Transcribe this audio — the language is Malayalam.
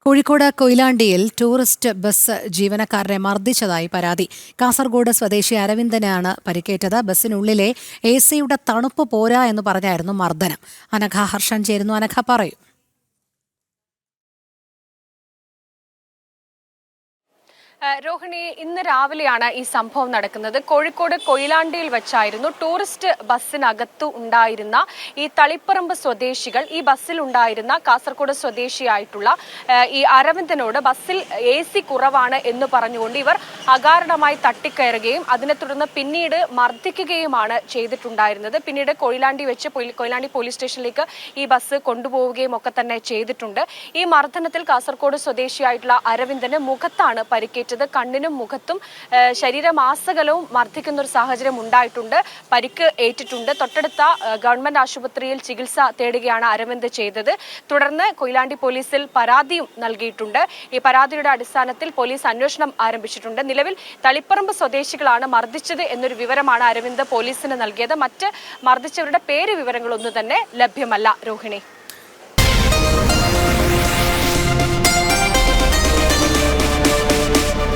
കോഴിക്കോട് കൊയിലാണ്ടിയിൽ ടൂറിസ്റ്റ് ബസ് ജീവനക്കാരനെ മർദ്ദിച്ചതായി പരാതി. കാസർഗോഡ് സ്വദേശി അരവിന്ദനാണ് പരിക്കേറ്റത്. ബസ്സിനുള്ളിലെ എ.സിയുടെ തണുപ്പ് പോരാ എന്ന് പറഞ്ഞായിരുന്നു മർദ്ദനം. അനഘ ഹർഷൻ ചേരുന്നു. അനഘ, പറയൂ. രോഹിണി, ഇന്ന് രാവിലെയാണ് ഈ സംഭവം നടക്കുന്നത്. കോഴിക്കോട് കൊയിലാണ്ടിയിൽ വെച്ചായിരുന്നു ടൂറിസ്റ്റ് ബസ്സിനകത്തു ഉണ്ടായിരുന്ന ഈ തളിപ്പറമ്പ് സ്വദേശികൾ ഈ ബസ്സിൽ ഉണ്ടായിരുന്ന കാസർഗോഡ് സ്വദേശിയായിട്ടുള്ള ഈ അരവിന്ദനോട് ബസ്സിൽ AC കുറവാണ് എന്ന് പറഞ്ഞുകൊണ്ട് ഇവർ അകാരണമായി തട്ടിക്കയറുകയും അതിനെ തുടർന്ന് പിന്നീട് മർദ്ദിക്കുകയുമാണ് ചെയ്തിട്ടുണ്ടായിരുന്നത്. പിന്നീട് കൊയിലാണ്ടി പോലീസ് സ്റ്റേഷനിലേക്ക് ഈ ബസ് കൊണ്ടുപോവുകയും ഒക്കെ തന്നെ ചെയ്തിട്ടുണ്ട്. ഈ മർദ്ദനത്തിൽ കാസർഗോഡ് സ്വദേശിയായിട്ടുള്ള അരവിന്ദന് മുഖത്താണ് പരിക്കേറ്റത്. കണ്ണിനും മുഖത്തും ശരീരമാസകലവും മർദ്ദിക്കുന്ന ഒരു സാഹചര്യം ഉണ്ടായിട്ടുണ്ട്. പരിക്ക് ഏറ്റിട്ടുണ്ട്. തൊട്ടടുത്ത ഗവൺമെന്റ് ആശുപത്രിയിൽ ചികിത്സ തേടുകയാണ് അരവിന്ദ് ചെയ്തത്. തുടർന്ന് കൊയിലാണ്ടി പോലീസിൽ പരാതിയും നൽകിയിട്ടുണ്ട്. ഈ പരാതിയുടെ അടിസ്ഥാനത്തിൽ പോലീസ് അന്വേഷണം ആരംഭിച്ചിട്ടുണ്ട്. നിലവിൽ തളിപ്പറമ്പ് സ്വദേശികളാണ് മർദ്ദിച്ചത് എന്നൊരു വിവരമാണ് അരവിന്ദ് പോലീസിന് നൽകിയത്. മറ്റ് മർദ്ദിച്ചവരുടെ പേര് വിവരങ്ങളൊന്നും തന്നെ ലഭ്യമല്ല. രോഹിണി.